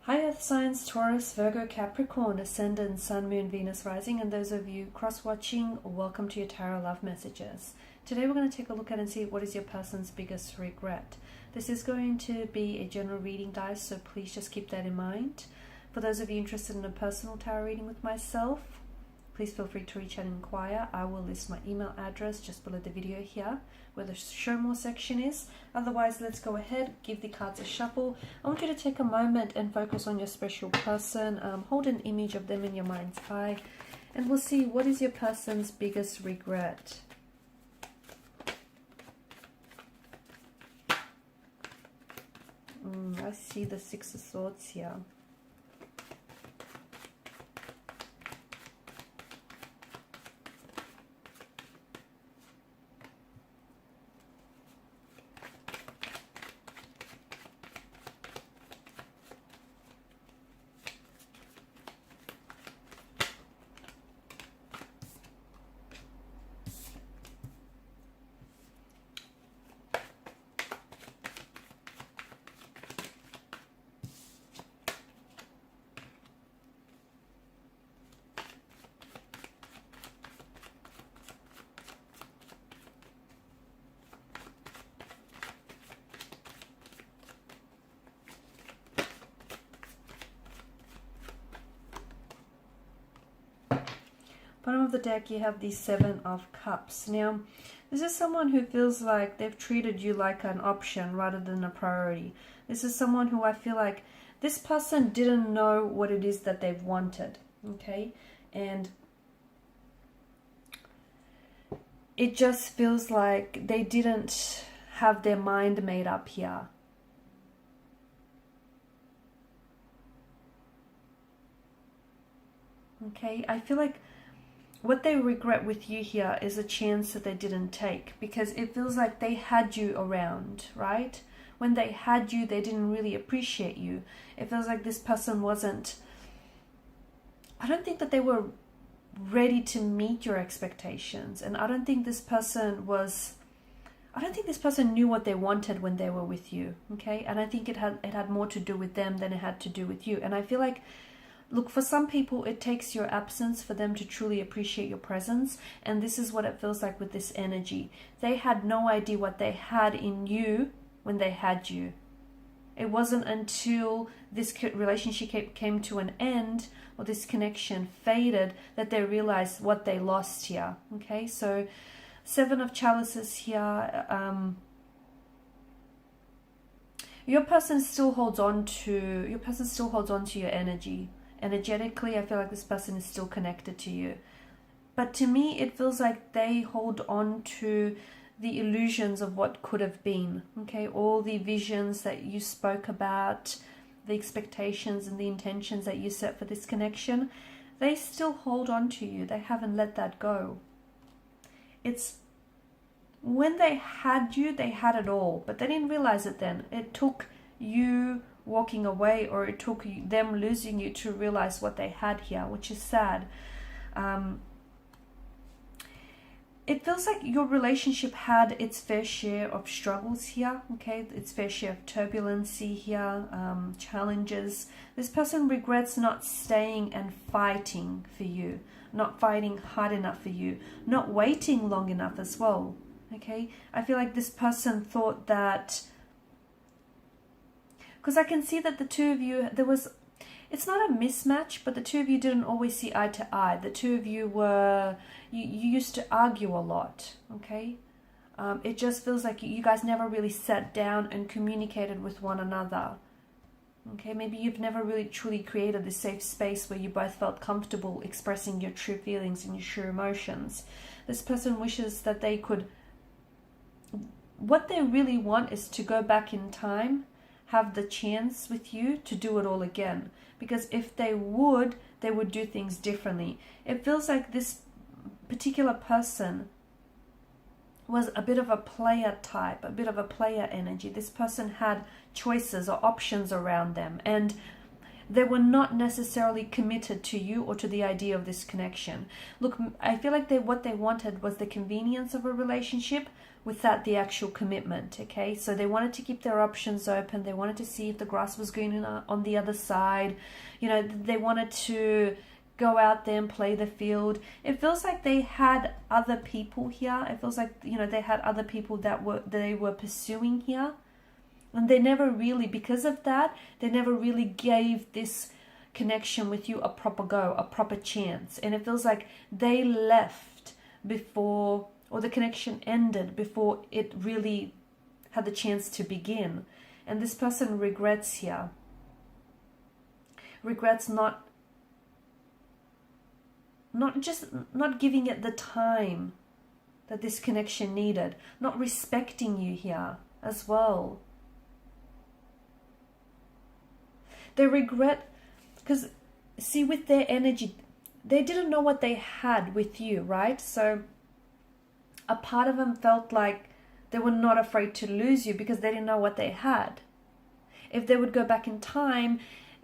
Hi Earth signs, Taurus, Virgo, Capricorn, Ascendant, Sun, Moon, Venus, Rising, and those of you cross-watching, welcome to your Tarot Love Messages. Today we're going to take a look at and see what is your person's biggest regret. This is going to be a general reading, guys, so please just keep that in mind. For those of you interested in a personal tarot reading with myself, please feel free to reach out and inquire. I will list my email address just below the video here, where the show more section is. Otherwise, let's go ahead, give the cards a shuffle. I want you to take a moment and focus on your special person. Hold an image of them in your mind's eye, and we'll see what is your person's biggest regret. I see the Six of Swords here. Bottom of the deck, you have the Seven of Cups. Now, this is someone who feels like they've treated you like an option rather than a priority. This is someone who I feel like this person didn't know what it is that they've wanted, okay? And it just feels like they didn't have their mind made up here. Okay, I feel like what they regret with you here is a chance that they didn't take, because it feels like they had you around, right? When they had you, they didn't really appreciate you. It feels like this person wasn't, I don't think that they were ready to meet your expectations. And I don't think this person knew what they wanted when they were with you, okay? And I think it had more to do with them than it had to do with you. And I feel like, look, for some people, it takes your absence for them to truly appreciate your presence. And this is what it feels like with this energy. They had no idea what they had in you when they had you. It wasn't until this relationship came to an end, or this connection faded, that they realized what they lost here. Okay, so Seven of Chalices here. Your person still holds on to your energy. Energetically, I feel like this person is still connected to you. But to me, it feels like they hold on to the illusions of what could have been. Okay, all the visions that you spoke about, the expectations and the intentions that you set for this connection, they still hold on to you. They haven't let that go. It's when they had you, they had it all, but they didn't realize it then. It took you walking away, or it took them losing you to realize what they had here, which is sad. It feels like your relationship had its fair share of struggles here, okay? Its fair share of turbulency here, challenges. This person regrets not staying and fighting for you, not fighting hard enough for you, not waiting long enough as well, okay? I feel like this person thought that, because I can see that the two of you, it's not a mismatch, but the two of you didn't always see eye to eye. The two of you you used to argue a lot, okay? It just feels like you guys never really sat down and communicated with one another, okay? Maybe you've never really truly created this safe space where you both felt comfortable expressing your true feelings and your true emotions. This person wishes that they could, what they really want is to go back in time, have the chance with you to do it all again. Because if they would do things differently. It feels like this particular person was a bit of a player type, a bit of a player energy. This person had choices or options around them, and they were not necessarily committed to you or to the idea of this connection. Look, I feel like what they wanted was the convenience of a relationship without the actual commitment, okay? So they wanted to keep their options open. They wanted to see if the grass was green on the other side. You know, they wanted to go out there and play the field. It feels like they had other people here. It feels like, you know, they had other people that they were pursuing here. And they never really, because of that, they never really gave this connection with you a proper go, a proper chance. And it feels like they left before, or the connection ended before it really had the chance to begin. And this person regrets here. Regrets not giving it the time that this connection needed. Not respecting you here as well. They regret, because see, with their energy, they didn't know what they had with you, right? So a part of them felt like they were not afraid to lose you because they didn't know what they had. If they would go back in time,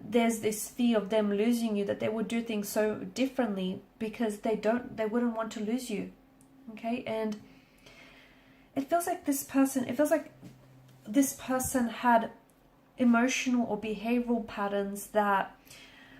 there's this fear of them losing you, that they would do things so differently because they wouldn't want to lose you. Okay? And it feels like this person had emotional or behavioral patterns that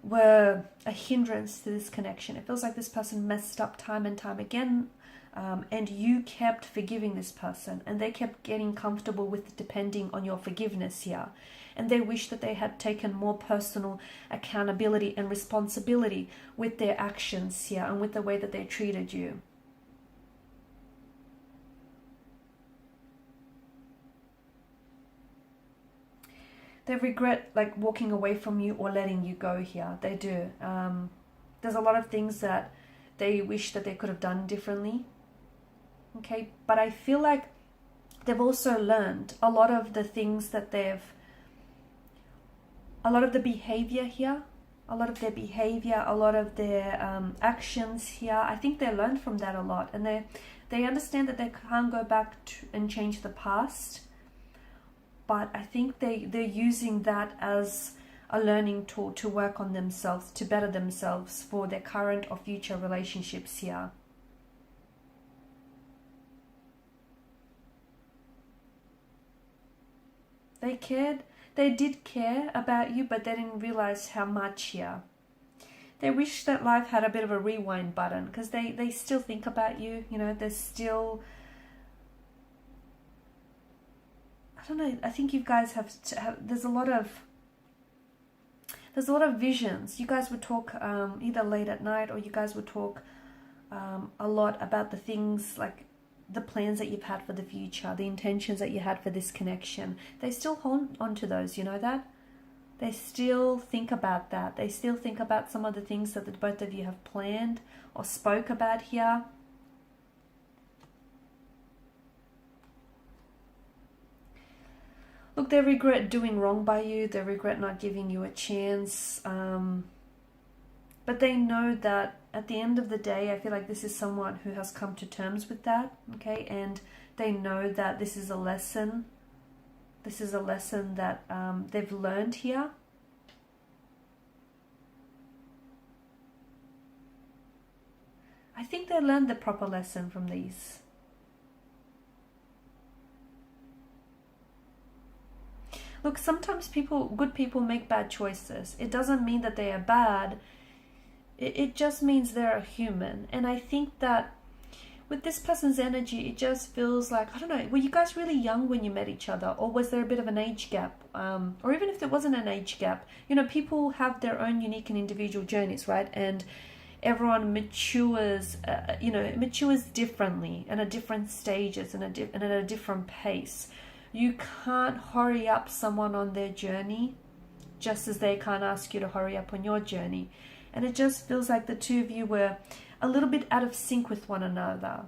were a hindrance to this connection. It feels like this person messed up time and time again, and you kept forgiving this person, and they kept getting comfortable with depending on your forgiveness here. And they wish that they had taken more personal accountability and responsibility with their actions here and with the way that they treated you. They regret like walking away from you or letting you go here. They do. There's a lot of things that they wish that they could have done differently. Okay, but I feel like they've also learned a lot of the things that a lot of the behavior here, a lot of their behavior, a lot of their actions here. I think they learned from that a lot, and they understand that they can't go back and change the past. But I think they're using that as a learning tool to work on themselves, to better themselves for their current or future relationships here. They did care about you, but they didn't realize how much here. They wish that life had a bit of a rewind button, because they still think about you, you know, they're still... I don't know, I think you guys have there's a lot of visions. You guys would talk either late at night, or you guys would talk a lot about the things, like the plans that you've had for the future, the intentions that you had for this connection. They still hold on to those, you know that? They still think about that. They still think about some of the things that the both of you have planned or spoke about here. Look, they regret doing wrong by you. They regret not giving you a chance. But they know that at the end of the day, I feel like this is someone who has come to terms with that. Okay, and they know that this is a lesson. This is a lesson that they've learned here. I think they learned the proper lesson from these. Look, sometimes good people make bad choices. It doesn't mean that they are bad. It just means they're a human. And I think that with this person's energy, it just feels like, I don't know, were you guys really young when you met each other? Or was there a bit of an age gap? Or even if there wasn't an age gap, you know, people have their own unique and individual journeys, right? And everyone matures, matures differently and at different stages and at a different pace. You can't hurry up someone on their journey, just as they can't ask you to hurry up on your journey. And it just feels like the two of you were a little bit out of sync with one another.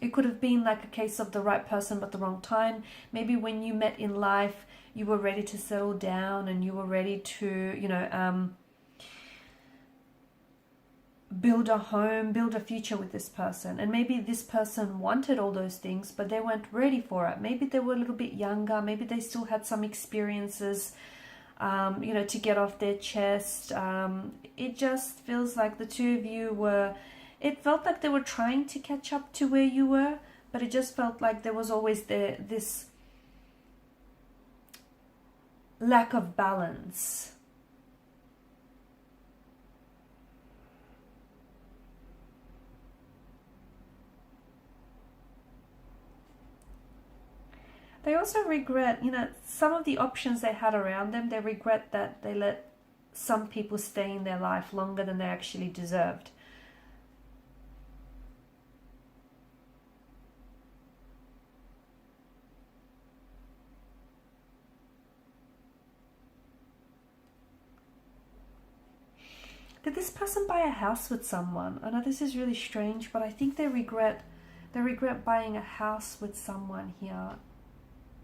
It could have been like a case of the right person but the wrong time. Maybe when you met in life, you were ready to settle down and you were ready to, build a home, build a future with this person. And maybe this person wanted all those things, but they weren't ready for it. Maybe they were a little bit younger. Maybe they still had some experiences you know, to get off their chest. It just feels like the two of you were, it felt like they were trying to catch up to where you were, but it just felt like there was always this lack of balance. They also regret, you know, some of the options they had around them. They regret that they let some people stay in their life longer than they actually deserved. Did this person buy a house with someone? I know this is really strange, but I think they regret buying a house with someone here.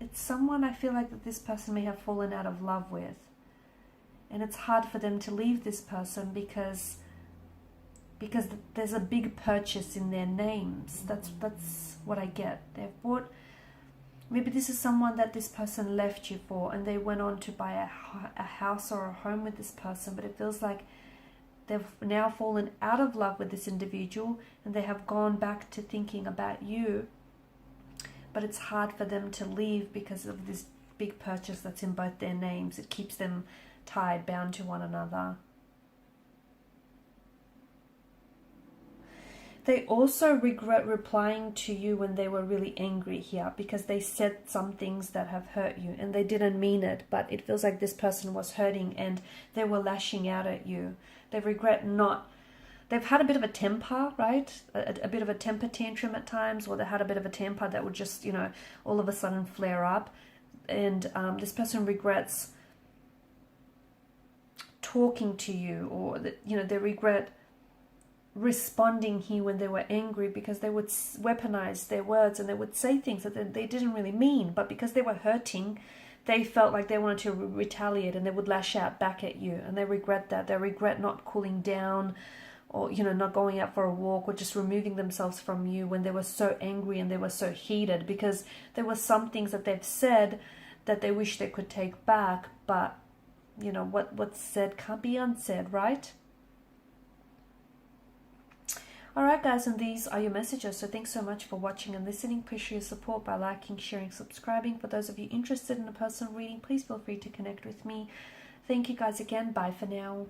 It's someone I feel like that this person may have fallen out of love with. And it's hard for them to leave this person because there's a big purchase in their names. That's what I get. They've bought, maybe this is someone that this person left you for, and they went on to buy a house or a home with this person, but it feels like they've now fallen out of love with this individual and they have gone back to thinking about you. But it's hard for them to leave because of this big purchase that's in both their names. It keeps them tied, bound to one another. They also regret replying to you when they were really angry here, because they said some things that have hurt you and they didn't mean it, but it feels like this person was hurting and they were lashing out at you. They regret not... They've had a bit of a temper, right? A bit of a temper tantrum at times, or they had a bit of a temper that would just, you know, all of a sudden flare up. And this person regrets talking to you, or, you know, they regret responding here when they were angry, because they would weaponize their words and they would say things that they didn't really mean, but because they were hurting, they felt like they wanted to retaliate and they would lash out back at you, and they regret that. They regret not cooling down, or, you know, not going out for a walk, or just removing themselves from you when they were so angry and they were so heated, because there were some things that they've said that they wish they could take back, but, you know, what's said can't be unsaid, right? Alright guys, and these are your messages. So thanks so much for watching and listening. Please show your support by liking, sharing, subscribing. For those of you interested in a personal reading, please feel free to connect with me. Thank you guys again. Bye for now.